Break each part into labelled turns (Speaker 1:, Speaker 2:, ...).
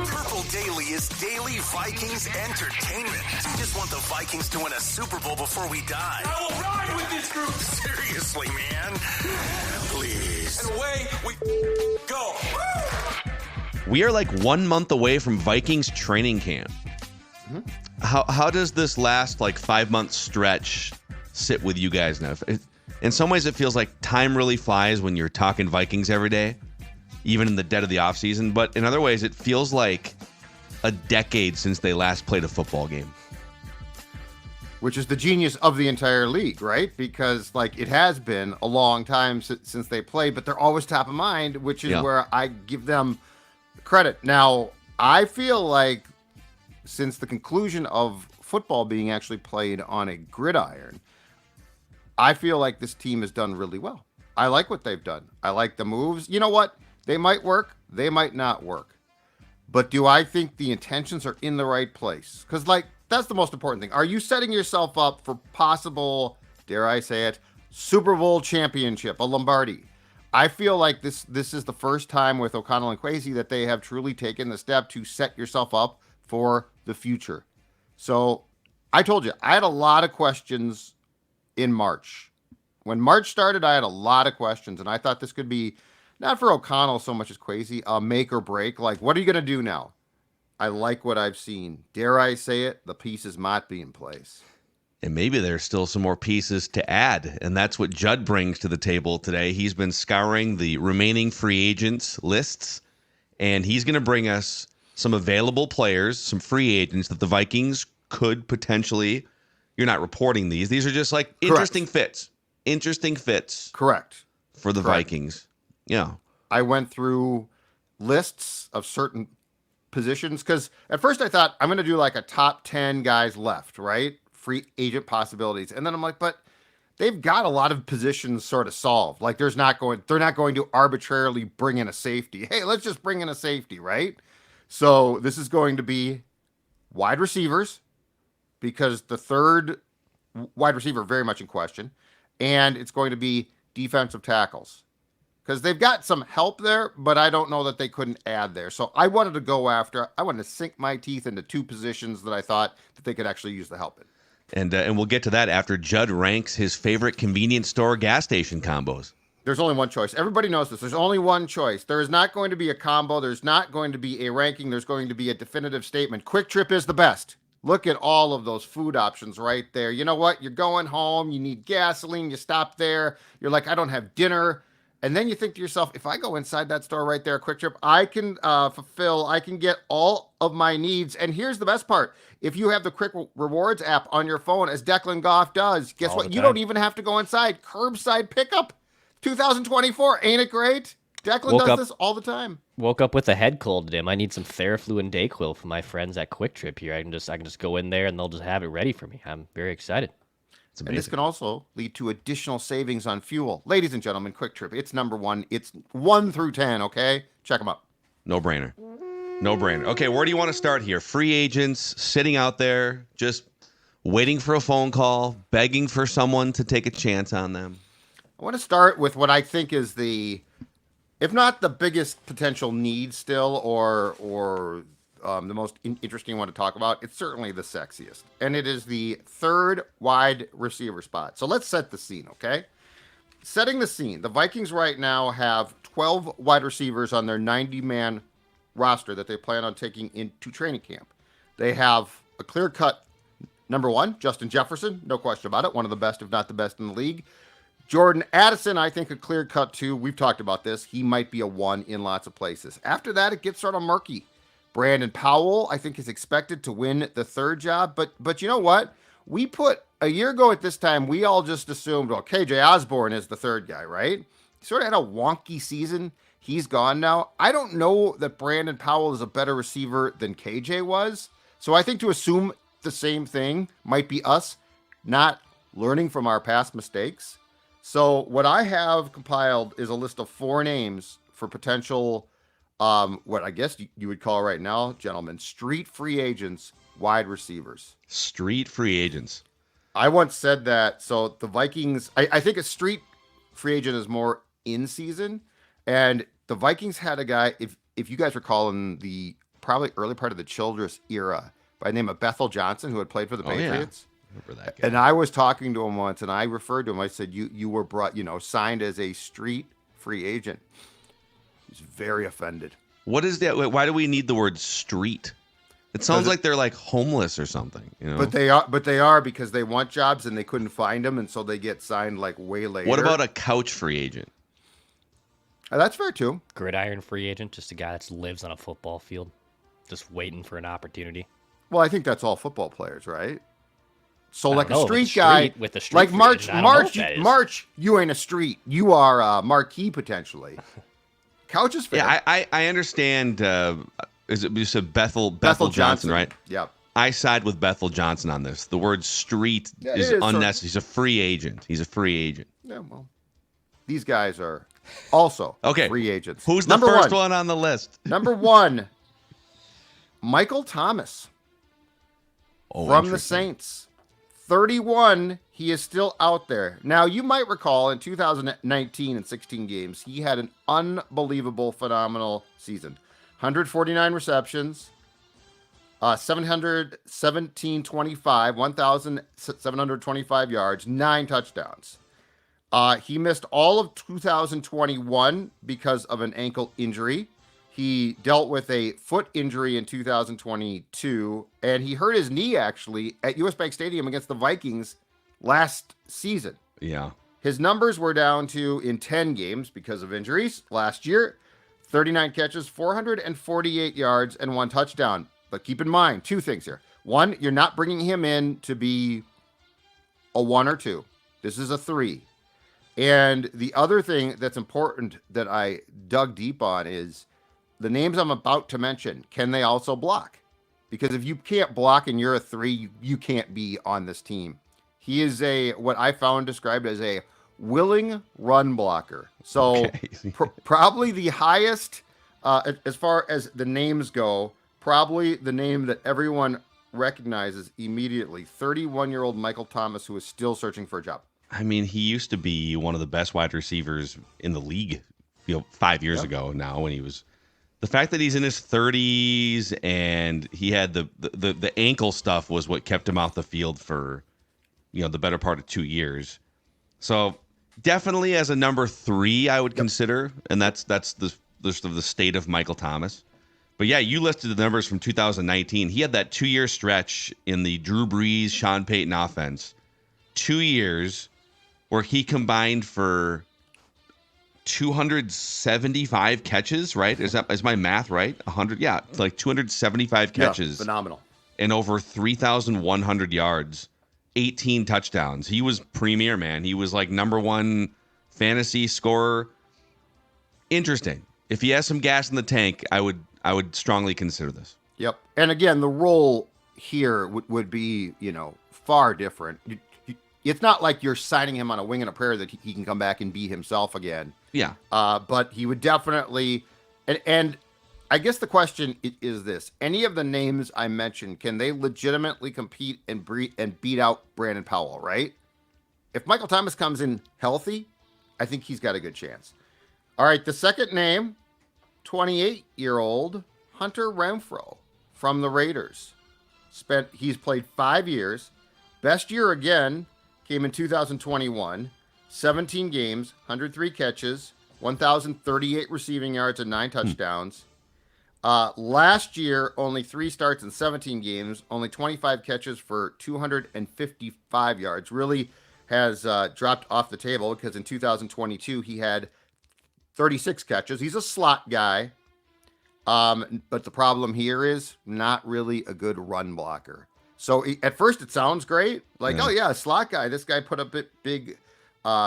Speaker 1: Purple Daily is daily Vikings entertainment. We just want the Vikings to win a Super Bowl before we die.
Speaker 2: I will ride with this group.
Speaker 1: Seriously, man. Please.
Speaker 2: And away we go.
Speaker 3: We are like 1 month away from Vikings training camp. How does this last like 5 month stretch sit with you guys now? In some ways, it feels like time really flies when you're talking Vikings every day, even in the dead of the offseason. But in other ways, it feels like a decade since they last played a football game.
Speaker 4: Which is the genius of the entire league, right? Because like it has been a long time since they played, but they're always top of mind, which is where I give them credit. Now, I feel like since the conclusion of football being actually played on a gridiron, I feel like this team has done really well. I like what they've done. I like the moves. You know what? They might work. They might not work. But do I think the intentions are in the right place? Because, like, that's the most important thing. Are you setting yourself up for possible, dare I say it, Super Bowl championship, a Lombardi? I feel like this is the first time with O'Connell and Kwesi that they have truly taken the step to set yourself up for the future. So I told you, I had a lot of questions in March. When March started, I had a lot of questions, and I thought this could be, not for O'Connell so much as Kwesi, a make or break. Like, what are you going to do now? I like what I've seen. Dare I say it? The pieces might be in place.
Speaker 3: And maybe there's still some more pieces to add, and that's what Judd brings to the table today. He's been scouring the remaining free agents lists, and he's going to bring us some available players, some free agents that the Vikings could potentially, you're not reporting these. These are just like interesting fits. Interesting fits.
Speaker 4: Correct.
Speaker 3: For the Vikings. Yeah.
Speaker 4: I went through lists of certain positions because at first I thought I'm going to do like a top 10 guys left, right? Free agent possibilities. And then I'm like, but they've got a lot of positions sort of solved. Like they're not going to arbitrarily bring in a safety. Hey, let's just bring in a safety, right? So this is going to be wide receivers because the third wide receiver very much in question. And it's going to be defensive tackles because they've got some help there, but I don't know that they couldn't add there. So I wanted to sink my teeth into two positions that I thought that they could actually use the help in.
Speaker 3: And we'll get to that after Judd ranks his favorite convenience store gas station combos.
Speaker 4: There's only one choice. Everybody knows this. There's only one choice. There is not going to be a combo. There's not going to be a ranking. There's going to be a definitive statement. Quick Trip is the best. Look at all of those food options right there. You know what? You're going home. You need gasoline. You stop there. You're like, I don't have dinner. And then you think to yourself, if I go inside that store right there, Quick Trip, I can I can get all of my needs. And here's the best part. If you have the Quick Rewards app on your phone, as Declan Goff does, guess what? You don't even have to go inside. Curbside pickup 2024. Ain't it great? Declan does this all the time.
Speaker 5: Woke up with a head cold today. I need some Theraflu and Dayquil from my friends at Quick Trip here. I can just go in there and they'll just have it ready for me. I'm very excited.
Speaker 4: And this can also lead to additional savings on fuel. Ladies and gentlemen, Quick Trip, it's number one. It's 1 through 10, okay? Check them out.
Speaker 3: No brainer. No brainer. Okay, where do you want to start here? Free agents sitting out there, just waiting for a phone call, begging for someone to take a chance on them.
Speaker 4: I want to start with what I think is if not the biggest potential need still, or the most interesting one to talk about, it's certainly the sexiest. And it is the third wide receiver spot. So let's set the scene, okay? Setting the scene. The Vikings right now have 12 wide receivers on their 90-man roster that they plan on taking into training camp. They have a clear-cut number one, Justin Jefferson, no question about it, one of the best, if not the best in the league. Jordan Addison, I think a clear-cut two. We've talked about this. He might be a one in lots of places. After that, it gets sort of murky. Brandon Powell, I think, is expected to win the third job. But you know what? A year ago at this time, we all just assumed, well, KJ Osborne is the third guy, right? He sort of had a wonky season. He's gone now. I don't know that Brandon Powell is a better receiver than KJ was. So I think to assume the same thing might be us not learning from our past mistakes. So what I have compiled is a list of 4 names for potential, what I guess you would call right now, gentlemen, street free agents, wide receivers.
Speaker 3: Street free agents.
Speaker 4: I once said that. So the Vikings, I think a street free agent is more in season. And the Vikings had a guy, if you guys recall in the probably early part of the Childress era by the name of Bethel Johnson, who had played for the Patriots.
Speaker 3: Yeah. Remember that guy.
Speaker 4: And I was talking to him once, and I referred to him. I said, you were signed as a street free agent. He's very offended.
Speaker 3: What is that? Why do we need the word street? It sounds like they're like homeless or something, you know?
Speaker 4: But they are because they want jobs and they couldn't find them, and so they get signed like way later.
Speaker 3: What about a couch free agent?
Speaker 4: That's fair too.
Speaker 5: Gridiron free agent, just a guy that lives on a football field, just waiting for an opportunity.
Speaker 4: Well, I think that's all football players, right? So like a street
Speaker 5: street,
Speaker 4: guy,
Speaker 5: with the street
Speaker 4: like
Speaker 5: free
Speaker 4: March,
Speaker 5: agent, I don't know what
Speaker 4: March,
Speaker 5: that is.
Speaker 4: March. You ain't a street. You are marquee potentially. Couch is fair.
Speaker 3: Yeah, I understand. Is it you said Bethel Johnson, right?
Speaker 4: Yep.
Speaker 3: I side with Bethel Johnson on this. The word street is
Speaker 4: is
Speaker 3: unnecessary. He's a free agent. He's a free agent.
Speaker 4: Yeah, well, these guys are also free agents.
Speaker 3: Who's the first one on the list?
Speaker 4: Number 1, Michael Thomas from the Saints. 31, he is still out there. Now, you might recall in 2019 and 16 games, he had an unbelievable, phenomenal season. 149 receptions, 1,725 yards, 9 touchdowns. He missed all of 2021 because of an ankle injury. He dealt with a foot injury in 2022, and he hurt his knee actually at US Bank Stadium against the Vikings last season.
Speaker 3: Yeah.
Speaker 4: His numbers were down to, in 10 games because of injuries last year, 39 catches, 448 yards, and 1 touchdown. But keep in mind, 2 things here. 1, you're not bringing him in to be a 1 or 2. This is a 3. And the other thing that's important that I dug deep on is the names I'm about to mention. Can they also block? Because if you can't block and you're a 3, you can't be on this team. He is what I found described as a willing run blocker. So probably the highest, as far as the names go, probably the name that everyone recognizes immediately, 31-year-old Michael Thomas, who is still searching for a job.
Speaker 3: I mean, he used to be one of the best wide receivers in the league, 5 years ago now when he was. The fact that he's in his 30s and he had the ankle stuff was what kept him off the field for, the better part of 2 years. So definitely as a number 3, I would consider, and that's the list of the state of Michael Thomas. But yeah, you listed the numbers from 2019. He had that 2-year stretch in the Drew Brees, Sean Payton offense. 2 years where he combined for 275 catches, right? Is my math right? 100, yeah, like 275 catches.
Speaker 4: Yeah, phenomenal.
Speaker 3: And over 3,100 yards, 18 touchdowns. He was premier, man. He was like number 1 fantasy scorer. Interesting. If he has some gas in the tank, I would strongly consider this.
Speaker 4: Yep. And again, the role here would be, far different. It's not like you're signing him on a wing and a prayer that he can come back and be himself again.
Speaker 3: Yeah.
Speaker 4: But he would definitely, and I guess the question is this: any of the names I mentioned, can they legitimately compete and beat out Brandon Powell? Right? If Michael Thomas comes in healthy, I think he's got a good chance. All right, the second name, 28-year-old Hunter Renfrow from the Raiders. He's played 5 years. Best year again came in 2021. 17 games, 103 catches, 1,038 receiving yards, and 9 touchdowns. Last year, only 3 starts in 17 games, only 25 catches for 255 yards. Really has dropped off the table because in 2022 he had 36 catches. He's a slot guy, but the problem here is not really a good run blocker. So at first it sounds great, like, oh yeah, a slot guy. This guy put up big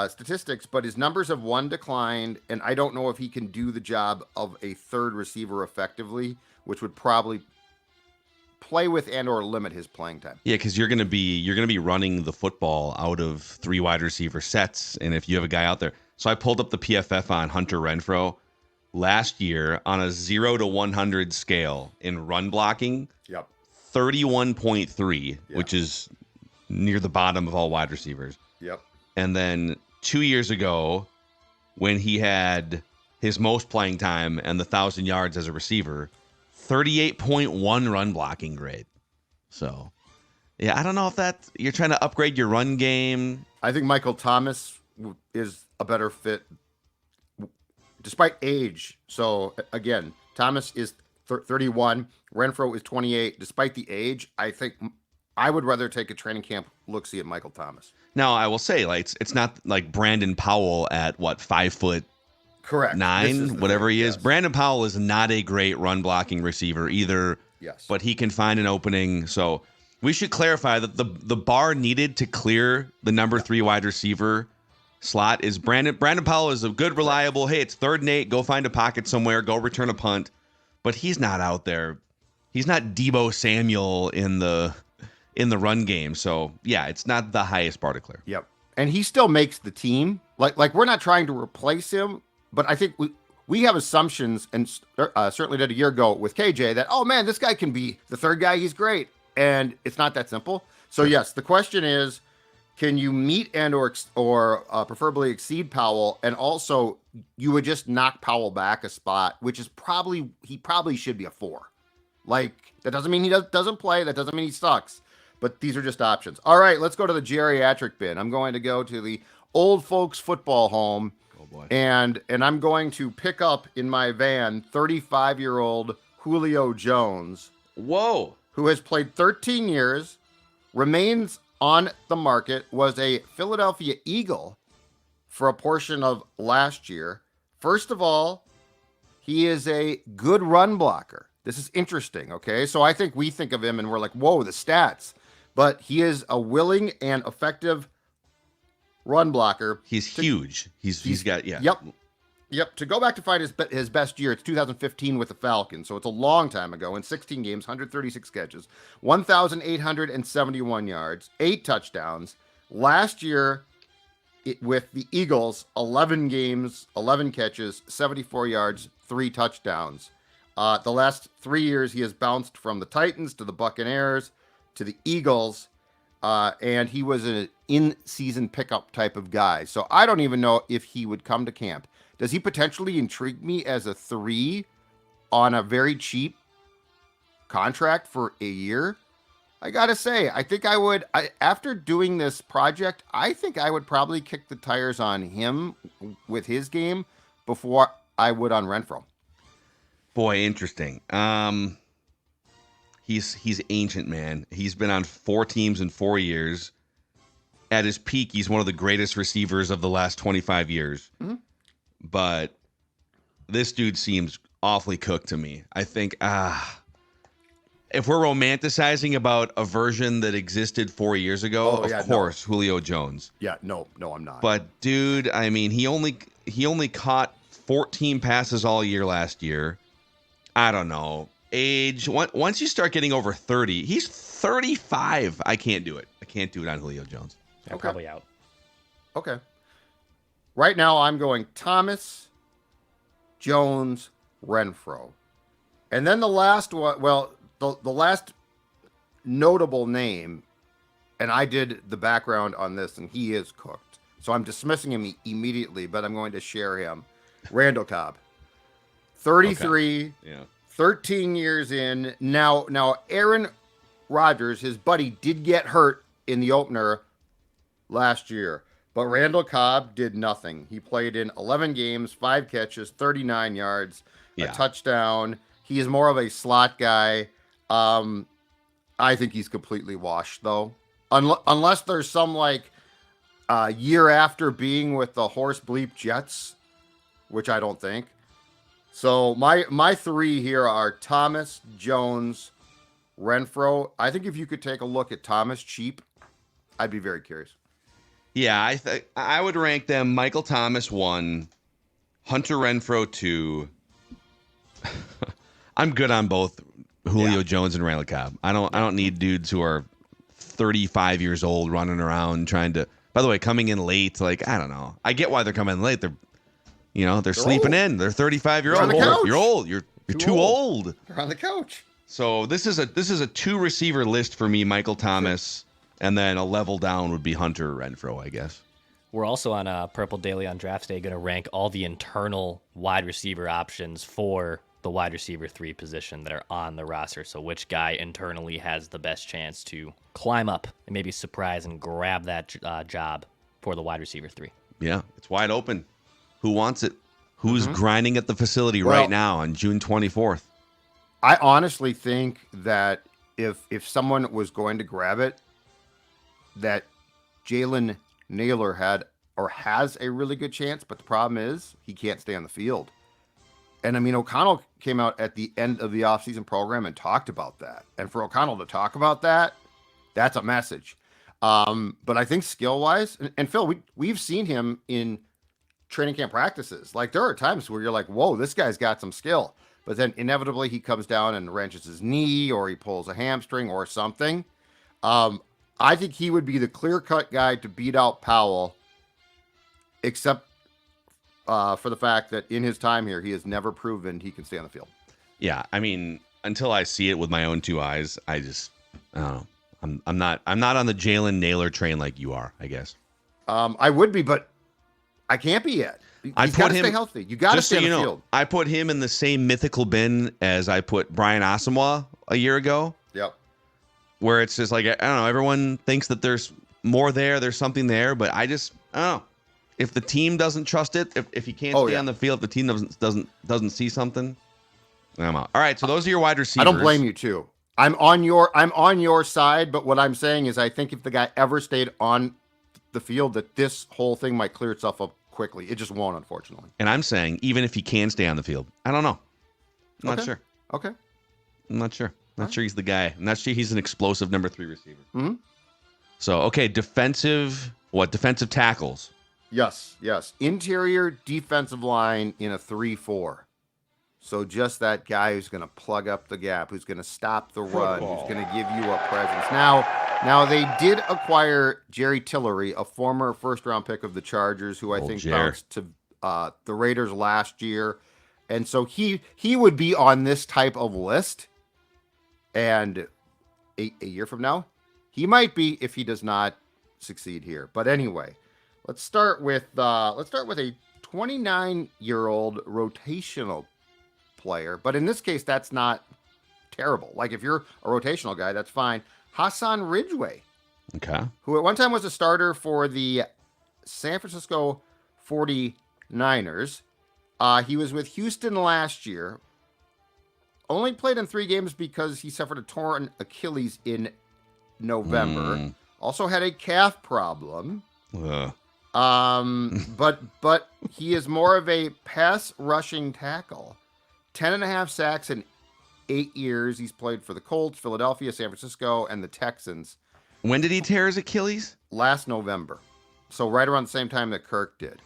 Speaker 4: statistics, but his numbers have declined, and I don't know if he can do the job of a third receiver effectively, which would probably play with and or limit his playing time.
Speaker 3: Yeah, because you're gonna be running the football out of 3 wide receiver sets, and if you have a guy out there, so I pulled up the PFF on Hunter Renfrow last year on a 0 to 100 scale in run blocking.
Speaker 4: Yep.
Speaker 3: 31.3, which is near the bottom of all wide receivers.
Speaker 4: Yep.
Speaker 3: And then 2 years ago, when he had his most playing time and the 1,000 yards as a receiver, 38.1 run blocking grade. So, yeah, I don't know if you're trying to upgrade your run game.
Speaker 4: I think Michael Thomas is a better fit despite age. So, again, Thomas is 31. Renfrow is 28. Despite the age, I think I would rather take a training camp look-see at Michael Thomas.
Speaker 3: Now, I will say, like, it's not like Brandon Powell at, 5'9",
Speaker 4: Correct.
Speaker 3: whatever he is.
Speaker 4: Yes.
Speaker 3: Brandon Powell is not a great run-blocking receiver either.
Speaker 4: Yes.
Speaker 3: But he can find an opening. So we should clarify that the bar needed to clear the number 3 wide receiver slot is Brandon Powell is a good, reliable, hey, it's 3rd and 8, go find a pocket somewhere, go return a punt. But he's not out there. He's not Deebo Samuel in the run game. So, yeah, it's not the highest bar to clear.
Speaker 4: Yep. And he still makes the team. Like we're not trying to replace him, but I think we have assumptions, and certainly did a year ago with KJ, that, oh, man, this guy can be the 3rd guy. He's great. And it's not that simple. So, yes, the question is, can you meet and or preferably exceed Powell? And also, you would just knock Powell back a spot, which is he probably should be a 4. Like, that doesn't mean he doesn't play. That doesn't mean he sucks. But these are just options. All right, let's go to the geriatric bin. I'm going to go to the old folks football home.
Speaker 3: Oh, boy.
Speaker 4: And I'm going to pick up in my van 35-year-old Julio Jones.
Speaker 3: Whoa.
Speaker 4: Who has played 13 years, remains on the market, was a Philadelphia Eagle for a portion of last year. First of all, he is a good run blocker. This is interesting, okay? So I think we think of him and we're like, whoa, the stats. But he is a willing and effective run blocker.
Speaker 3: He's huge. He's got, yeah.
Speaker 4: Yep. To go back to find his best year, it's 2015 with the Falcons. So it's a long time ago. In 16 games, 136 catches, 1,871 yards, 8 touchdowns. Last year, with the Eagles, 11 games, 11 catches, 74 yards, 3 touchdowns. The last 3 years, he has bounced from the Titans to the Buccaneers to the Eagles, and he was an in-season pickup type of guy. So I don't even know if he would come to camp. Does he potentially intrigue me as a 3 on a very cheap contract for a year? I gotta say, I think I would, after doing this project, I think I would probably kick the tires on him with his game before I would on Renfrow.
Speaker 3: Boy, interesting. He's ancient, man. He's been on 4 teams in 4 years. At his peak, he's one of the greatest receivers of the last 25 years. Mm-hmm. But this dude seems awfully cooked to me. I think, if we're romanticizing about a version that existed 4 years ago, of course, no. Julio Jones.
Speaker 4: Yeah, no, I'm not.
Speaker 3: But dude, I mean, he only caught 14 passes all year last year. I don't know. Age, once you start getting over 30, he's 35. I can't do it. I can't do it on Julio Jones.
Speaker 5: I'm probably out.
Speaker 4: Okay. Right now, I'm going Thomas, Jones, Renfrow. And then the last one, well, the last notable name, and I did the background on this, and he is cooked. So I'm dismissing him immediately, but I'm going to share him. Randall Cobb. 33, okay. Yeah. 13 years in. Now, Aaron Rodgers, his buddy, did get hurt in the opener last year. But Randall Cobb did nothing. He played in 11 games, 5 catches, 39 yards, a touchdown. He is more of a slot guy. I think he's completely washed, though. Unless there's some, year after being with the horse bleep Jets, which I don't think. So my 3 here are Thomas, Jones, Renfrow. I think if you could take a look at Thomas cheap, I'd be very curious.
Speaker 3: Yeah, I would rank them Michael Thomas 1, Hunter Renfrow 2. I'm good on both Julio Jones and Randall Cobb. I don't need dudes who are 35 years old running around trying to. By the way, coming in late, I don't know. I get why they're coming in late. They're sleeping old. In. They're 35-year-old. You're old. You're too old.
Speaker 4: They're on the couch.
Speaker 3: So this is a 2-receiver list for me, Michael Thomas. And then a level down would be Hunter Renfrow, I guess.
Speaker 5: We're also on Purple Daily on Draft Day going to rank all the internal wide receiver options for the wide receiver 3 position that are on the roster. So which guy internally has the best chance to climb up and maybe surprise and grab that job for the wide receiver 3?
Speaker 3: Yeah, it's wide open. Who wants it? Who's grinding at the facility right now on June 24th?
Speaker 4: I honestly think that if someone was going to grab it, that Jalen Naylor had or has a really good chance, but the problem is he can't stay on the field. And I mean, O'Connell came out at the end of the offseason program and talked about that. And for O'Connell to talk about that, that's a message. But I think skill-wise, and Phil, we've seen him in training camp practices. Like, there are times where you're like, whoa, this guy's got some skill. But then inevitably he comes down and wrenches his knee, or he pulls a hamstring or something. I think he would be the clear-cut guy to beat out Powell, except for the fact that in his time here, he has never proven he can stay on the field.
Speaker 3: Yeah, I mean, until I see it with my own two eyes, I don't know. I'm not on the Jalen Naylor train like you are, I guess.
Speaker 4: I would be, but I can't be yet. He's got to stay healthy. You got to stay on the field.
Speaker 3: I put him in the same mythical bin as I put Bryan Asamoah a year ago.
Speaker 4: Yep.
Speaker 3: Where it's just like, I don't know, everyone thinks that there's more there, there's something there, but I don't know. If the team doesn't trust it, if he can't stay on the field, if the team doesn't see something, I'm out. All right, so those are your wide receivers.
Speaker 4: I don't blame you too. I'm on your side, but what I'm saying is I think if the guy ever stayed on the field, that this whole thing might clear itself up quickly. It just won't, unfortunately.
Speaker 3: And I'm saying even if he can stay on the field, I don't know. I'm not sure.
Speaker 4: Okay.
Speaker 3: I'm not sure. Not sure he's the guy. I'm not sure he's an explosive number 3 receiver.
Speaker 4: Mm-hmm.
Speaker 3: So, okay, defensive tackles?
Speaker 4: Yes. Interior defensive line in a 3-4. So just that guy who's going to plug up the gap, who's going to stop the run, who's going to give you a presence. Now they did acquire Jerry Tillery, a former first-round pick of the Chargers, who I think bounced to the Raiders last year. And so he would be on this type of list. And a year from now, he might be if he does not succeed here. But anyway, let's start with a 29-year-old rotational player. But in this case, that's not terrible. Like, if you're a rotational guy, that's fine. Hasan Ridgeway,
Speaker 3: okay,
Speaker 4: who at one time was a starter for the San Francisco 49ers. He was with Houston last year. Only played in 3 games because he suffered a torn Achilles in November. Also had a calf problem. But he is more of a pass rushing tackle. 10.5 sacks in 8 years. He's played for the Colts, Philadelphia, San Francisco, and the Texans.
Speaker 3: When did he tear his Achilles?
Speaker 4: Last November. So right around the same time that Kirk did.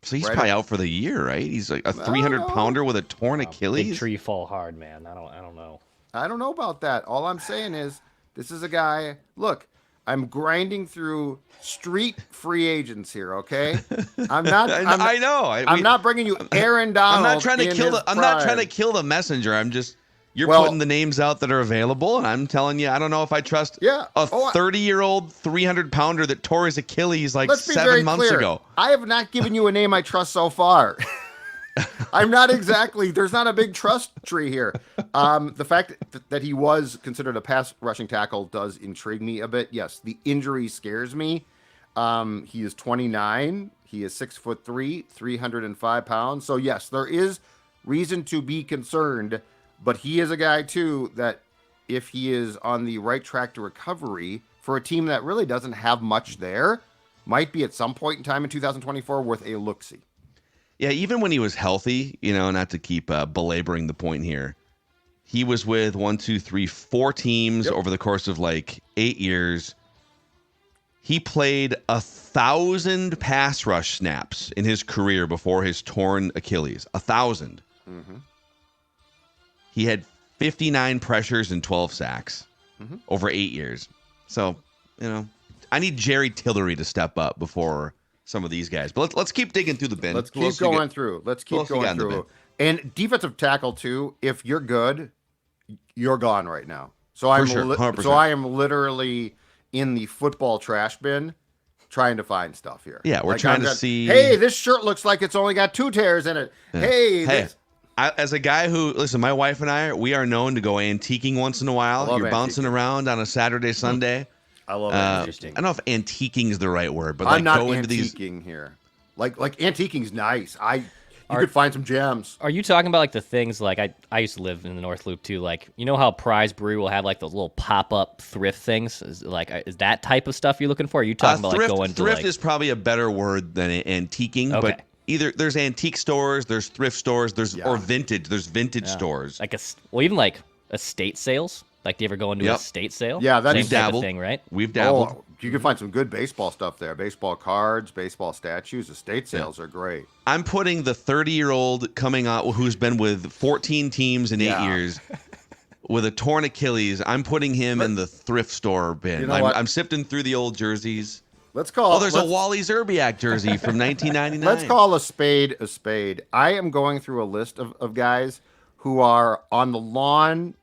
Speaker 3: So he's probably out for the year, right? He's like a 300-pounder with a torn Achilles.
Speaker 5: Big tree fall hard, man. I don't know.
Speaker 4: I don't know about that. All I'm saying is this is a guy. Look, I'm grinding through street free agents here. Okay, I'm not.
Speaker 3: I know.
Speaker 4: I'm not bringing you Aaron Donald.
Speaker 3: I'm not trying to kill the messenger. I'm just. You're putting the names out that are available, and I'm telling you, I don't know if I trust a 30-year-old 300-pounder that tore his Achilles like 7 months ago.
Speaker 4: I have not given you a name I trust so far. I'm not exactly. There's not a big trust tree here. The fact that he was considered a pass rushing tackle does intrigue me a bit. Yes, the injury scares me. He is 29. He is 6'3", 305 pounds. So yes, there is reason to be concerned. But he is a guy, too, that if he is on the right track to recovery for a team that really doesn't have much there, might be at some point in time in 2024 worth a look-see.
Speaker 3: Yeah, even when he was healthy, not to keep belaboring the point here, he was with 4 teams over the course of like 8 years. He played 1,000 pass rush snaps in his career before his torn Achilles. 1,000.
Speaker 4: Mm-hmm.
Speaker 3: He had 59 pressures and 12 sacks over 8 years. So, I need Jerry Tillery to step up before some of these guys. But let's keep digging through the bin.
Speaker 4: Let's keep going through. And defensive tackle, too, if you're good, you're gone right now. So I am literally in the football trash bin trying to find stuff here.
Speaker 3: Yeah, we're trying to see.
Speaker 4: Hey, this shirt looks like it's only got 2 tears in it. Yeah. Hey.
Speaker 3: As a guy who, listen, my wife and we are known to go antiquing once in a while.
Speaker 4: love
Speaker 3: You're bouncing
Speaker 4: antiquing.
Speaker 3: around on a Saturday, Sunday.
Speaker 4: I love
Speaker 3: I
Speaker 4: interesting.
Speaker 3: don't know if antiquing is the right word, but
Speaker 4: I'm
Speaker 3: like
Speaker 4: not
Speaker 3: go into these.
Speaker 4: antiquing here. Like antiquing's nice. You could find some gems.
Speaker 5: Are you talking about like the things like I used to live in the North Loop too? Like you know how Prize Brewery will have like those little pop up thrift things? Is that type of stuff you're looking for? Are you talking about
Speaker 3: Thrift,
Speaker 5: like going to
Speaker 3: thrift
Speaker 5: like
Speaker 3: is probably a better word than antiquing,
Speaker 5: Okay.
Speaker 3: but either there's antique stores, there's thrift stores, or vintage. There's vintage
Speaker 5: Yeah.
Speaker 3: stores.
Speaker 5: like even like estate sales? Like do you ever go into an
Speaker 3: Yep.
Speaker 5: estate sale?
Speaker 4: Yeah, that's-
Speaker 5: same
Speaker 3: We've
Speaker 5: type of
Speaker 3: dabbled.
Speaker 5: thing, right?
Speaker 3: We've dabbled.
Speaker 4: Oh, you can find some good baseball stuff there. Baseball cards, baseball statues. Estate sales are great.
Speaker 3: I'm putting the 30-year-old coming out who's been with 14 teams in 8
Speaker 4: Yeah.
Speaker 3: years with a torn Achilles. I'm putting him in the thrift store bin.
Speaker 4: You know what?
Speaker 3: I'm sifting through the old jerseys.
Speaker 4: Let's call.
Speaker 3: There's a Wally Zerbiak jersey from 1999.
Speaker 4: Let's call a spade a spade. I am going through a list of guys who are on the lawn,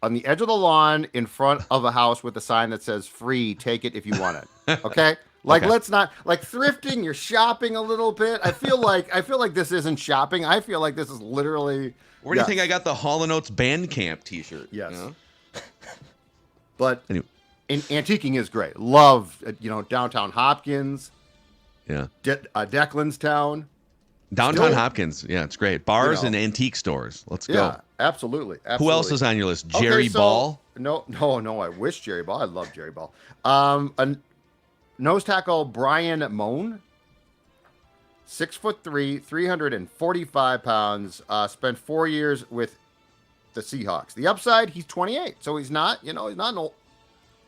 Speaker 4: on the edge of the lawn in front of a house with a sign that says free, take it if you want it. Okay? Like
Speaker 3: Okay.
Speaker 4: let's not like thrifting, you're shopping a little bit. I feel like this isn't shopping. I feel like this is literally
Speaker 3: Where do you think I got the Hall & Oates Bandcamp t-shirt?
Speaker 4: Yes.
Speaker 3: You know?
Speaker 4: But
Speaker 3: Anyway,
Speaker 4: antiquing is great. Love downtown Hopkins,
Speaker 3: yeah.
Speaker 4: Declan's Town.
Speaker 3: Downtown
Speaker 4: Still-
Speaker 3: Hopkins. Yeah, it's great. Bars
Speaker 4: know.
Speaker 3: and antique stores. Let's
Speaker 4: Yeah,
Speaker 3: go.
Speaker 4: absolutely.
Speaker 3: Who else is on your list? Jerry
Speaker 4: so-
Speaker 3: Ball?
Speaker 4: No. I wish Jerry Ball. I love Jerry Ball. A nose tackle Bryan Mone, 6'3", 345 pounds. Spent 4 years with the Seahawks. The upside, he's 28, so he's not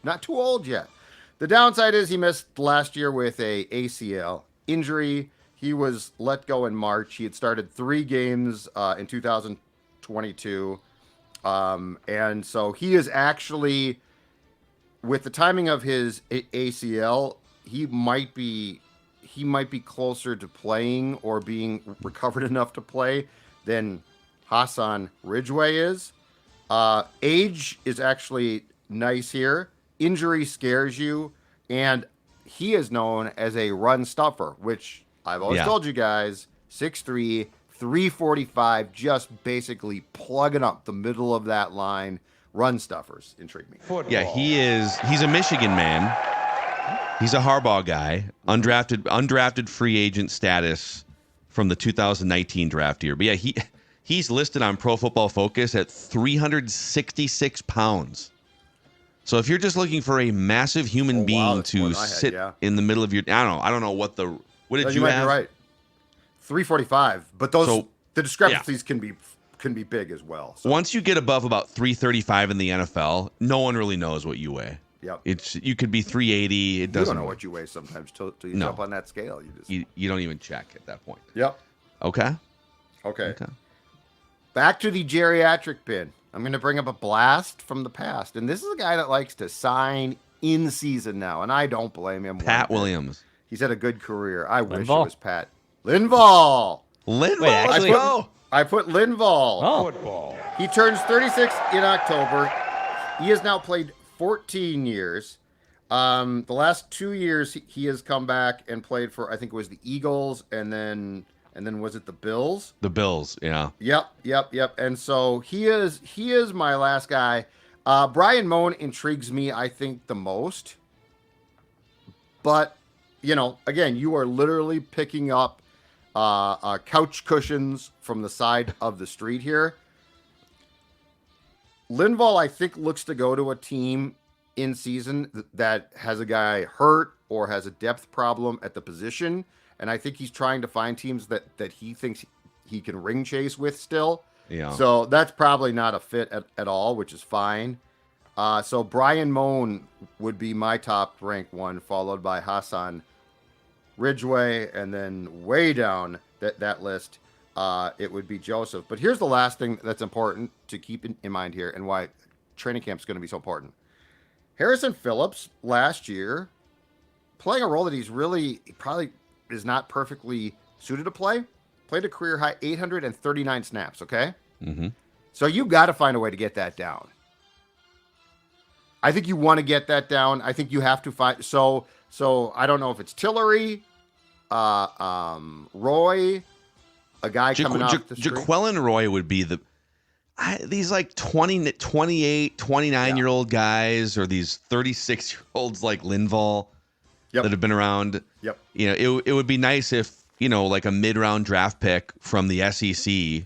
Speaker 4: not too old yet. The downside is he missed last year with a ACL injury. He was let go in March. He had started 3 games in 2022. And so he is actually, with the timing of his ACL, he might be closer to playing or being recovered enough to play than Hasan Ridgeway is. Age is actually nice here. Injury scares you, and he is known as a run stuffer, which I've always told you guys, 6'3", 345, just basically plugging up the middle of that line. Run stuffers intrigue me.
Speaker 3: Yeah, he's a Michigan man. He's a Harbaugh guy. Undrafted free agent status from the 2019 draft year. But yeah, he's listed on Pro Football Focus at 366 pounds. So if you're just looking for a massive human being
Speaker 4: that's more
Speaker 3: to
Speaker 4: than I had,
Speaker 3: sit
Speaker 4: yeah.
Speaker 3: in the middle of your, I don't know what did you
Speaker 4: might
Speaker 3: have?
Speaker 4: be right. 345, but those
Speaker 3: So,
Speaker 4: the discrepancies can be big as well. So,
Speaker 3: Once you get above about 335 in the NFL, no one really knows what you weigh.
Speaker 4: yep.
Speaker 3: You could be 380. It
Speaker 4: You
Speaker 3: doesn't.
Speaker 4: don't know what you weigh sometimes till you
Speaker 3: No.
Speaker 4: jump on that scale. You just
Speaker 3: You don't even check at that point.
Speaker 4: Yep.
Speaker 3: Okay.
Speaker 4: Okay. Back to the geriatric bin. I'm going to bring up a blast from the past, and this is a guy that likes to sign in season now, and I don't blame him.
Speaker 3: Pat
Speaker 4: one bit.
Speaker 3: Williams.
Speaker 4: He's had a good career. I wish it
Speaker 5: Linval?
Speaker 4: was Pat Linval.
Speaker 3: Linval.
Speaker 5: Wait, actually-
Speaker 3: let's go.
Speaker 4: I put Linval.
Speaker 5: Oh,
Speaker 4: He turns 36 in October. He has now played 14 years. The last 2 years he has come back and played for, I think it was the Eagles, and then was it the Bills?
Speaker 3: The Bills. Yeah.
Speaker 4: Yep. And so he is my last guy. Bryan Mone intrigues me, I think, the most. But again, you are literally picking up couch cushions from the side of the street here. Linval, I think, looks to go to a team in season that has a guy hurt or has a depth problem at the position. And I think he's trying to find teams that he thinks he can ring chase with still.
Speaker 3: Yeah.
Speaker 4: So that's probably not a fit at all, which is fine. So Bryan Mone would be my top ranked one, followed by Hasan Ridgeway, and then way down that list, it would be Joseph. But here's the last thing that's important to keep in mind here, and why training camp is going to be so important. Harrison Phillips last year, playing a role that he probably is not perfectly suited to play, played a career high 839 snaps. Okay, so you got to find a way to get that down. I think you want to get that down. I think you have to find. So I don't know if it's Tillery, Roy, a guy coming off the street.
Speaker 3: Jaquelin Roy would be these like 20, 28, 29-year-old guys, or these 36-year-olds like Linval that have been around.
Speaker 4: Yep.
Speaker 3: It would be nice if, like a mid-round draft pick from the SEC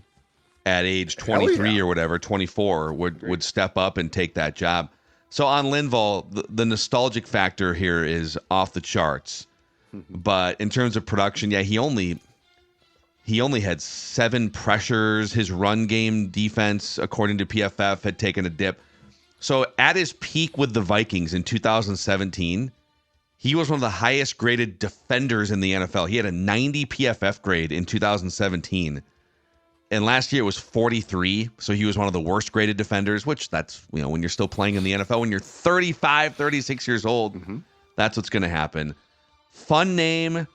Speaker 3: at age 23 or whatever, 24, would step up and take that job. So on Linval, the nostalgic factor here is off the charts. But in terms of production, he only had 7 pressures. His run game defense, according to PFF, had taken a dip. So at his peak with the Vikings in 2017, he was one of the highest graded defenders in the NFL. He had a 90 PFF grade in 2017. And last year it was 43. So he was one of the worst graded defenders, which that's, when you're still playing in the NFL, when you're 35, 36 years old, that's what's going to happen. Fun name,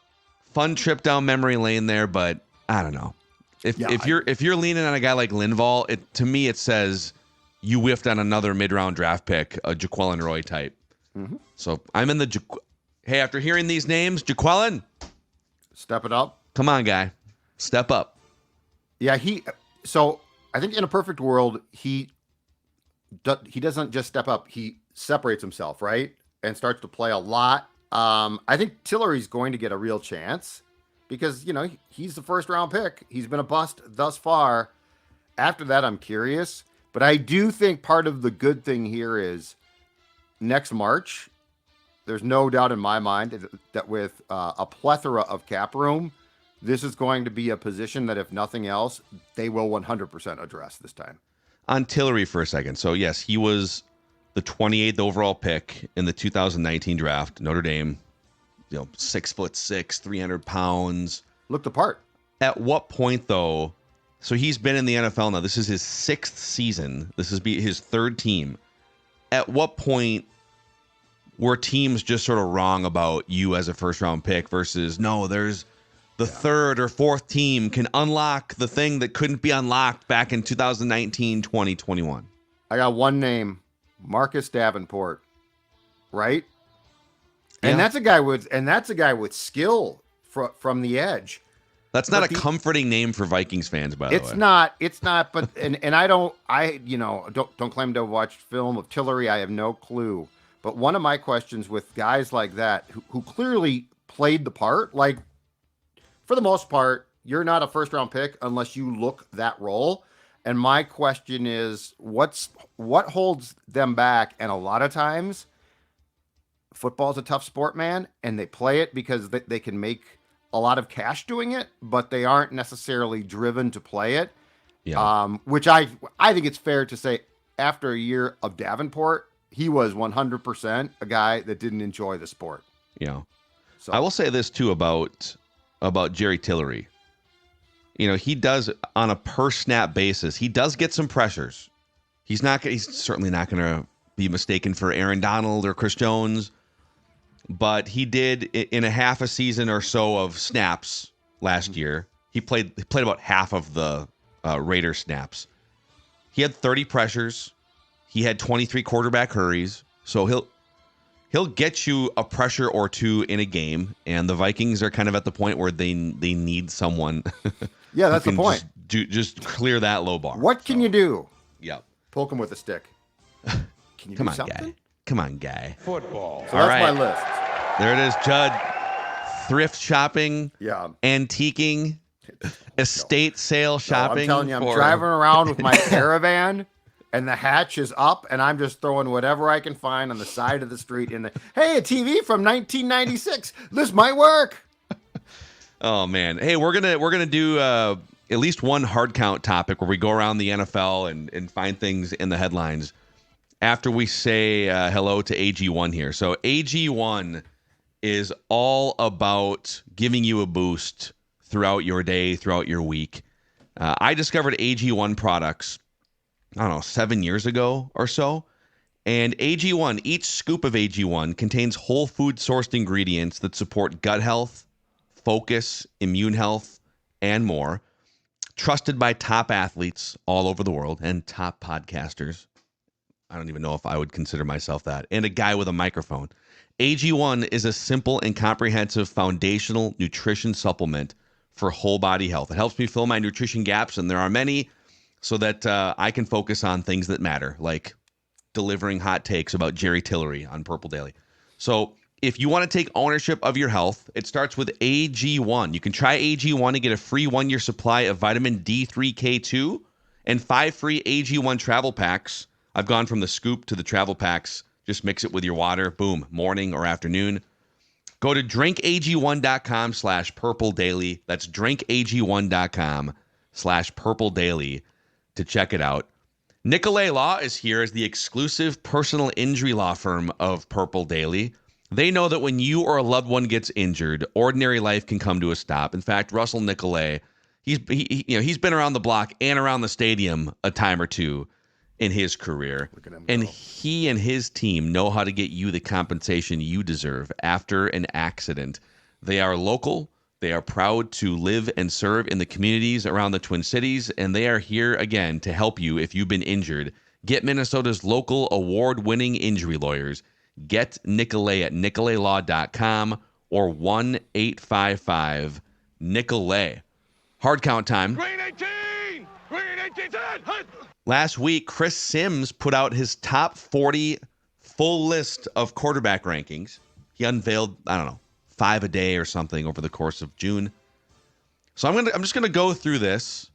Speaker 3: fun trip down memory lane there, but I don't know. If you're leaning on a guy like Linval, to me it says you whiffed on another mid-round draft pick, a Jaquelin Roy type. So I'm in the hey, after hearing these names, Jaquelin,
Speaker 4: step it up.
Speaker 3: Come on, guy, step up.
Speaker 4: Yeah, so I think in a perfect world, he doesn't just step up; he separates himself, right, and starts to play a lot. I think Tillery's going to get a real chance because, he's the first round pick. He's been a bust thus far. After that, I'm curious. But I do think part of the good thing here is next March, there's no doubt in my mind that with a plethora of cap room, this is going to be a position that, if nothing else, they will 100% address this time.
Speaker 3: On Tillery for a second. So, yes, he was the 28th overall pick in the 2019 draft. Notre Dame, 6'6", 300 pounds.
Speaker 4: Looked the part.
Speaker 3: At what point, though? So he's been in the NFL now. This is his 6th season. This is his 3rd team. At what point were teams just sort of wrong about you as a first-round pick versus, no, there's the 3rd or 4th team can unlock the thing that couldn't be unlocked back in 2019, 2021?
Speaker 4: I got one name. Marcus Davenport, right?
Speaker 3: Yeah.
Speaker 4: And that's a guy with skill from the edge.
Speaker 3: That's not a comforting name for Vikings fans, by the way.
Speaker 4: It's not. But and I don't claim to have watched film of Tillery. I have no clue. But one of my questions with guys like that who clearly played the part, like for the most part, you're not a first round pick unless you look that role. And my question is, what holds them back? And a lot of times, football's a tough sport, man, and they play it because they can make a lot of cash doing it, but they aren't necessarily driven to play it. Yeah. Which I think it's fair to say after a year of Davenport, he was 100% a guy that didn't enjoy the sport.
Speaker 3: Yeah. So I will say this too about Jerry Tillery. He does, on a per snap basis, he does get some pressures. He's certainly not going to be mistaken for Aaron Donald or Chris Jones, but he did in a half a season or so of snaps last year. He played about half of the Raider snaps. He had 30 pressures. He had 23 quarterback hurries. So he'll get you a pressure or two in a game, and the Vikings are kind of at the point where they need someone.
Speaker 4: Yeah, that's the point.
Speaker 3: Just clear that low bar.
Speaker 4: What can you do?
Speaker 3: Yep.
Speaker 4: Poke him with a stick. Can you do something?
Speaker 3: Guy. Come on, guy.
Speaker 2: Football.
Speaker 4: So that's my list.
Speaker 3: There it is, Judd. Thrift shopping.
Speaker 4: Yeah.
Speaker 3: Antiquing. Estate sale shopping.
Speaker 4: I'm telling you, I'm driving around with my caravan, and the hatch is up, and I'm just throwing whatever I can find on the side of the street. Hey, a TV from 1996. This might work.
Speaker 3: Oh man. Hey, we're gonna do at least one hard count topic where we go around the NFL and find things in the headlines after we say hello to AG1 here. So AG1 is all about giving you a boost throughout your day, throughout your week. I discovered AG1 products, I don't know, 7 years ago or so. And AG1, each scoop of AG1 contains whole food sourced ingredients that support gut health, focus, immune health, and more. Trusted by top athletes all over the world and top podcasters. I don't even know if I would consider myself that. And a guy with a microphone. AG1 is a simple and comprehensive foundational nutrition supplement for whole body health. It helps me fill my nutrition gaps, and there are many, so that I can focus on things that matter, like delivering hot takes about Jerry Tillery on Purple Daily. So if you want to take ownership of your health, it starts with AG1. You can try AG1 and get a free 1-year supply of vitamin D3K2 and 5 free AG1 travel packs. I've gone from the scoop to the travel packs. Just mix it with your water. Boom, morning or afternoon. Go to drinkag1.com/purple daily. That's drinkag1.com/purple daily to check it out. Nicolay Law is here as the exclusive personal injury law firm of Purple Daily. They know that when you or a loved one gets injured, ordinary life can come to a stop. In fact, Russell Nicolay, he's been around the block and around the stadium a time or two in his career. And he and his team know how to get you the compensation you deserve after an accident. They are local. They are proud to live and serve in the communities around the Twin Cities, and they are here again to help you if you've been injured. Get Minnesota's local award-winning injury lawyers. Get Nicolay at nicolaylaw.com or 1-855-NICOLAY. Hard count time.
Speaker 2: Green 18! Green 18!
Speaker 3: Last week, Chris Sims put out his top 40 full list of quarterback rankings. He unveiled, 5 a day or something over the course of June. So I'm just gonna go through this.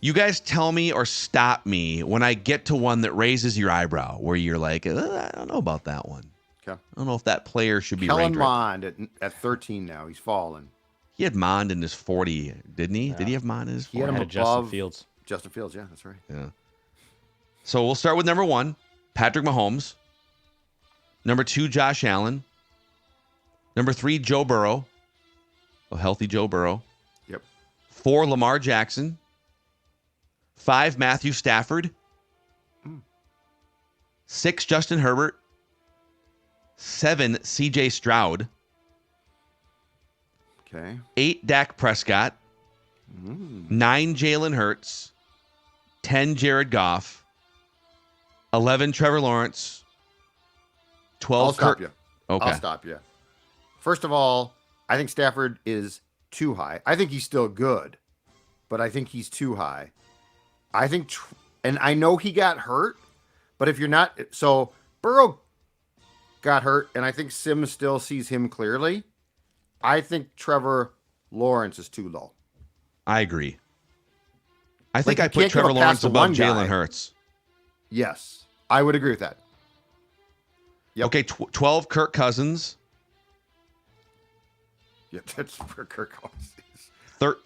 Speaker 3: You guys tell me or stop me when I get to one that raises your eyebrow, where you're like, I don't know about that one.
Speaker 4: Okay.
Speaker 3: I don't know if that player should be
Speaker 4: Kellen
Speaker 3: ranked.
Speaker 4: Mond at 13 now. He's fallen.
Speaker 3: He had Mond in his 40, didn't he? Yeah. Did he have Mond in his 40?
Speaker 4: He had him
Speaker 5: Had
Speaker 4: above
Speaker 5: Justin Fields.
Speaker 4: Justin Fields, yeah, that's right.
Speaker 3: Yeah. So we'll start with number 1, Patrick Mahomes. Number 2, Josh Allen. Number 3, Joe Burrow. A healthy Joe Burrow.
Speaker 4: Yep.
Speaker 3: 4, Lamar Jackson. 5, Matthew Stafford. 6, Justin Herbert. 7, CJ Stroud.
Speaker 4: Okay.
Speaker 3: 8, Dak Prescott. 9, Jalen Hurts. 10, Jared Goff. 11, Trevor Lawrence. 12,
Speaker 4: I'll stop you.
Speaker 3: Okay.
Speaker 4: I'll stop you. First of all, I think Stafford is too high. I think he's still good, but I think he's too high. I think, and I know he got hurt, but if you're not, so Burrow got hurt, and I think Sims still sees him clearly. I think Trevor Lawrence is too low.
Speaker 3: I agree. I think
Speaker 4: Like,
Speaker 3: I
Speaker 4: you
Speaker 3: put
Speaker 4: can't give
Speaker 3: Trevor
Speaker 4: a
Speaker 3: Lawrence
Speaker 4: pass to
Speaker 3: above
Speaker 4: one guy.
Speaker 3: Jalen Hurts.
Speaker 4: Yes, I would agree with that. Yep.
Speaker 3: Okay, 12, Kirk Cousins.
Speaker 4: Yeah, that's where Kirk Cousins is.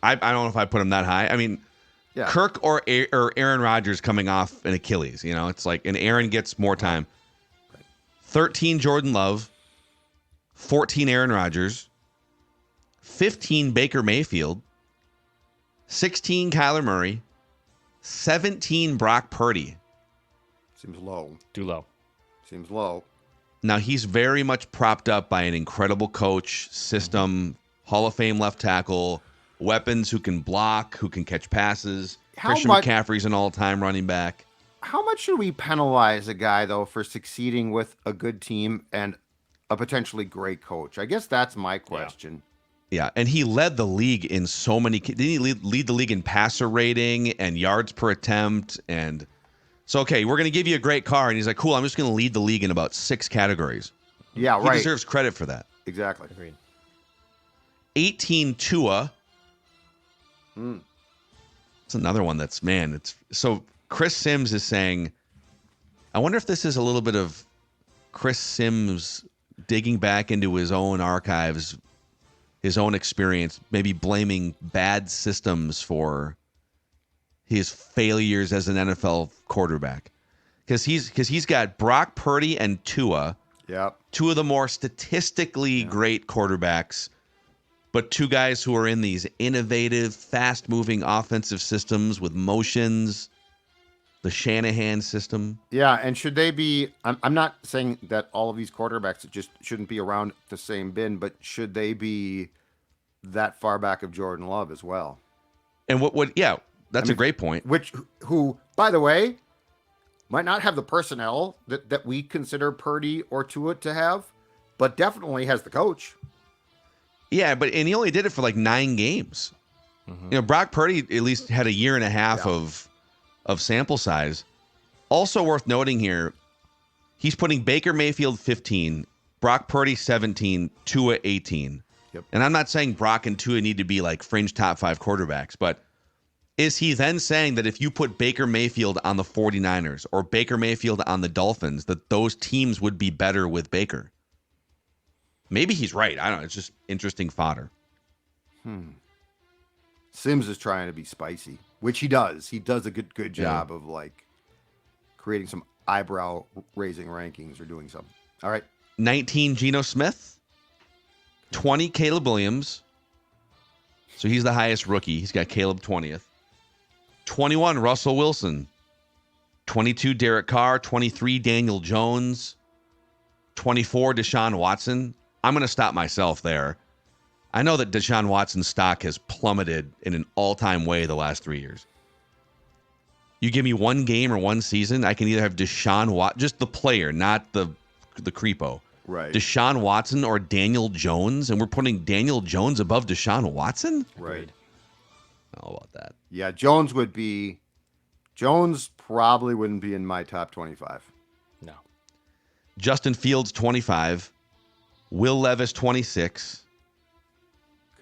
Speaker 3: I don't know if I put him that high. I mean,
Speaker 4: Yeah.
Speaker 3: Kirk or Aaron Rodgers coming off an Achilles. It's like, and Aaron gets more time. 13, Jordan Love. 14, Aaron Rodgers. 15, Baker Mayfield. 16, Kyler Murray. 17, Brock Purdy.
Speaker 4: Seems low.
Speaker 5: Too low.
Speaker 4: Seems low.
Speaker 3: Now, he's very much propped up by an incredible coach, system, Hall of Fame left tackle, weapons who can block, who can catch passes. Christian McCaffrey's an all-time running back.
Speaker 4: How much should we penalize a guy, though, for succeeding with a good team and a potentially great coach? I guess that's my question.
Speaker 3: Yeah, and he led the league in so many. Didn't he lead the league in passer rating and yards per attempt? And so, okay, we're going to give you a great car. And he's like, cool, I'm just going to lead the league in about 6 categories.
Speaker 4: Yeah,
Speaker 3: He
Speaker 4: right.
Speaker 3: deserves credit for that.
Speaker 4: Exactly.
Speaker 5: Agreed.
Speaker 3: 18, Tua. It's another one that's, it's so Chris Sims is saying, I wonder if this is a little bit of Chris Sims digging back into his own archives, his own experience, maybe blaming bad systems for his failures as an NFL quarterback. Because he's got Brock Purdy and Tua,
Speaker 4: Yep.
Speaker 3: 2 of the more statistically great quarterbacks, but 2 guys who are in these innovative, fast-moving offensive systems with motions, the Shanahan system.
Speaker 4: Yeah, and should they be? I'm not saying that all of these quarterbacks just shouldn't be around the same bin, but should they be that far back of Jordan Love as well?
Speaker 3: And that's a great point.
Speaker 4: Who, by the way, might not have the personnel that we consider Purdy or Tua to have, but definitely has the coach.
Speaker 3: Yeah, and he only did it for like 9 games. Brock Purdy at least had a year and a half of sample size. Also worth noting here, he's putting Baker Mayfield 15, Brock Purdy 17, Tua 18.
Speaker 4: Yep.
Speaker 3: And I'm not saying Brock and Tua need to be like fringe top 5 quarterbacks, but is he then saying that if you put Baker Mayfield on the 49ers or Baker Mayfield on the Dolphins, that those teams would be better with Baker? Maybe he's right. I don't know. It's just interesting fodder.
Speaker 4: Sims is trying to be spicy, which he does. He does a good job of like creating some eyebrow raising rankings or doing something. All right.
Speaker 3: 19, Geno Smith. 20, Caleb Williams. So he's the highest rookie. He's got Caleb 20th. 21, Russell Wilson. 22, Derek Carr. 23, Daniel Jones. 24, Deshaun Watson. I'm going to stop myself there. I know that Deshaun Watson's stock has plummeted in an all-time way the last 3 years. You give me one game or one season, I can either have Deshaun Watson, just the player, not the creepo.
Speaker 4: Right.
Speaker 3: Deshaun Watson or Daniel Jones, and we're putting Daniel Jones above Deshaun Watson?
Speaker 4: Right.
Speaker 3: How about that?
Speaker 4: Yeah, Jones probably wouldn't be in my top 25.
Speaker 5: No.
Speaker 3: Justin Fields, 25. Will Levis, 26.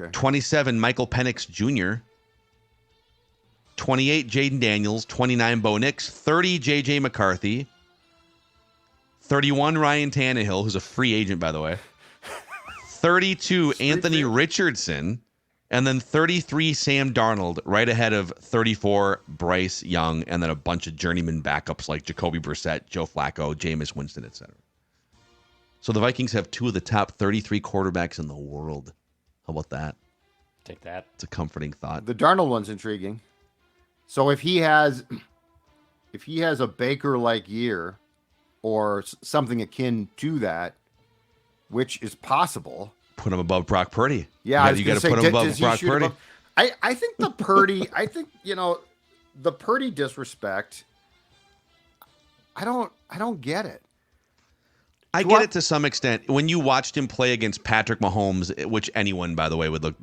Speaker 4: Okay.
Speaker 3: 27, Michael Penix Jr. 28, Jaden Daniels. 29, Bo Nix. 30, J.J. McCarthy. 31, Ryan Tannehill, who's a free agent, by the way. 32, Anthony Richardson. And then 33, Sam Darnold, right ahead of 34, Bryce Young, and then a bunch of journeyman backups like Jacoby Brissett, Joe Flacco, Jameis Winston, etc. So the Vikings have 2 of the top 33 quarterbacks in the world. How about that?
Speaker 5: Take that.
Speaker 3: It's a comforting thought.
Speaker 4: The Darnold one's intriguing. So if he has a Baker-like year or something akin to that, which is possible,
Speaker 3: put him above Brock Purdy.
Speaker 4: Yeah,
Speaker 3: you got to put him above Brock Purdy.
Speaker 4: I think the Purdy. I think the Purdy disrespect. I don't get it.
Speaker 3: I get it to some extent. When you watched him play against Patrick Mahomes, which anyone, by the way, would look.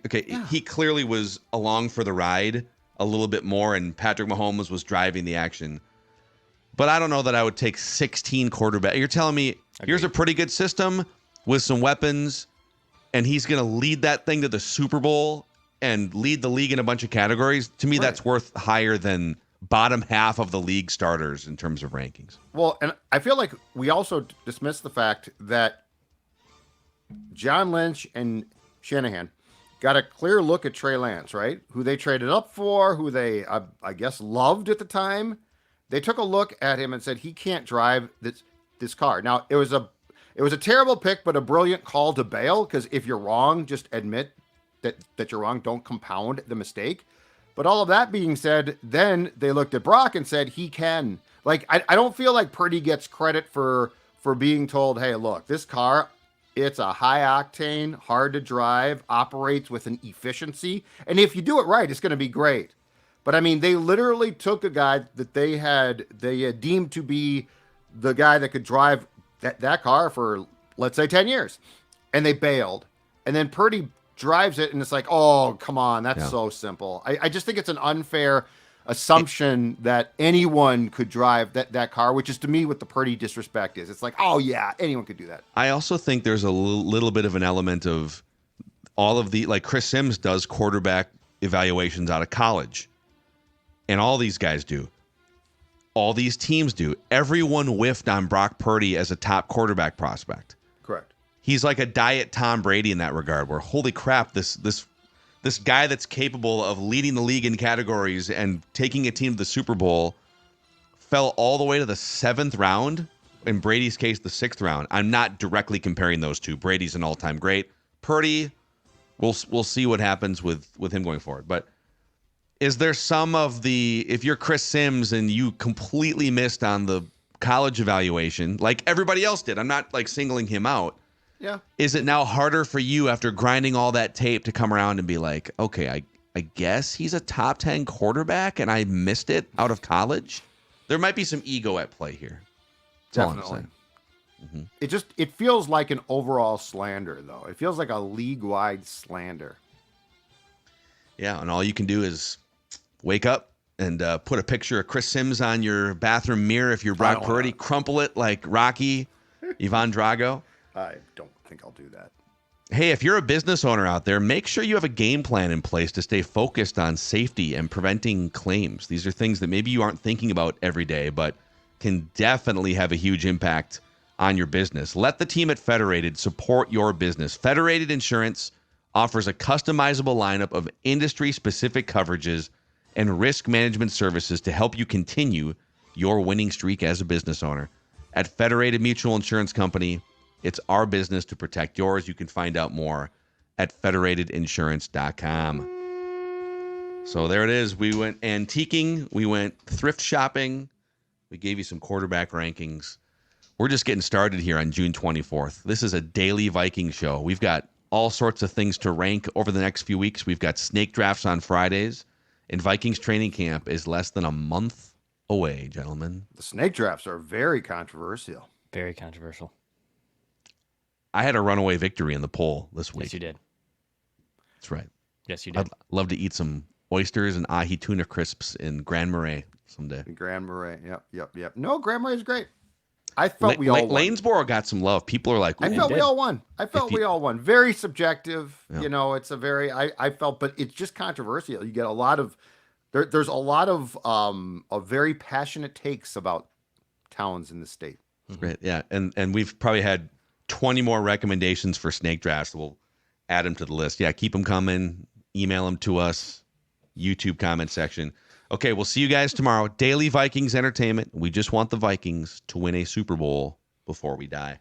Speaker 3: Okay, yeah. He clearly was along for the ride a little bit more, and Patrick Mahomes was driving the action. But I don't know that I would take 16 quarterbacks. You're telling me here's a pretty good system with some weapons, and he's going to lead that thing to the Super Bowl and lead the league in a bunch of categories? To me, that's worth higher than bottom half of the league starters in terms of rankings.
Speaker 4: Well, and I feel like we also dismiss the fact that John Lynch and Shanahan got a clear look at Trey Lance, right? Who they traded up for, who they, I guess, loved at the time. They took a look at him and said, he can't drive this car. Now, it was a terrible pick, but a brilliant call to bail, because if you're wrong, just admit that you're wrong. Don't compound the mistake. But all of that being said, then they looked at Brock and said he can. Like, I don't feel like Purdy gets credit for being told, hey, look, this car, it's a high octane, hard to drive, operates with an efficiency. And if you do it right, it's going to be great. But I mean, they literally took a guy that they had deemed to be the guy that could drive that car for, let's say, 10 years. And they bailed. And then Purdy drives it, and it's like, oh, come on, that's so simple. I just think it's an unfair assumption that anyone could drive that car, which is to me what the Purdy disrespect is. It's like, oh yeah, anyone could do that.
Speaker 3: I also think there's a little bit of an element of all of the, like Chris Sims does quarterback evaluations out of college, and all these guys do. All these teams do. Everyone whiffed on Brock Purdy as a top quarterback prospect.
Speaker 4: Correct.
Speaker 3: He's like a diet Tom Brady in that regard, where holy crap, this guy that's capable of leading the league in categories and taking a team to the Super Bowl fell all the way to the 7th round. In Brady's case, the 6th round. I'm not directly comparing those two. Brady's an all-time great. Purdy, we'll see what happens with him going forward. But is there some of the, if you're Chris Sims and you completely missed on the college evaluation, like everybody else did, I'm not like singling him out.
Speaker 4: Yeah.
Speaker 3: Is it now harder for you after grinding all that tape to come around and be like, okay, I guess he's a top 10 quarterback and I missed it out of college? There might be some ego at play here. That's all I'm saying.
Speaker 4: It feels like an overall slander, though. It feels like a league-wide slander.
Speaker 3: Yeah, and all you can do is wake up and put a picture of Chris Sims on your bathroom mirror if you're Brock Purdy, crumple it like Rocky, Ivan Drago.
Speaker 4: I don't think I'll do that.
Speaker 3: Hey, if you're a business owner out there, make sure you have a game plan in place to stay focused on safety and preventing claims. These are things that maybe you aren't thinking about every day, but can definitely have a huge impact on your business. Let the team at Federated support your business. Federated Insurance offers a customizable lineup of industry-specific coverages and risk management services to help you continue your winning streak as a business owner. At Federated Mutual Insurance Company, it's our business to protect yours. You can find out more at federatedinsurance.com. So there it is. We went antiquing. We went thrift shopping. We gave you some quarterback rankings. We're just getting started here on June 24th. This is a daily Viking show. We've got all sorts of things to rank over the next few weeks. We've got snake drafts on Fridays, and Vikings training camp is less than a month away, gentlemen.
Speaker 4: The snake drafts are very controversial.
Speaker 5: Very controversial.
Speaker 3: I had a runaway victory in the poll this week.
Speaker 5: Yes, you did.
Speaker 3: That's right.
Speaker 5: Yes, you did.
Speaker 3: I'd love to eat some oysters and ahi tuna crisps in Grand Marais someday.
Speaker 4: Grand Marais. Yep. No, Grand Marais is great. I felt we all won.
Speaker 3: Lanesboro got some love. People are like,
Speaker 4: I felt we all won. We all won. Very subjective. Yeah. You know, it's a very, I felt, but it's just controversial. You get a lot of, there's a lot of very passionate takes about towns in the state.
Speaker 3: Right. Yeah. And we've probably had 20 more recommendations for snake drafts. We'll add them to the list. Yeah. Keep them coming. Email them to us. YouTube comment section. Okay, we'll see you guys tomorrow. Daily Vikings Entertainment. We just want the Vikings to win a Super Bowl before we die.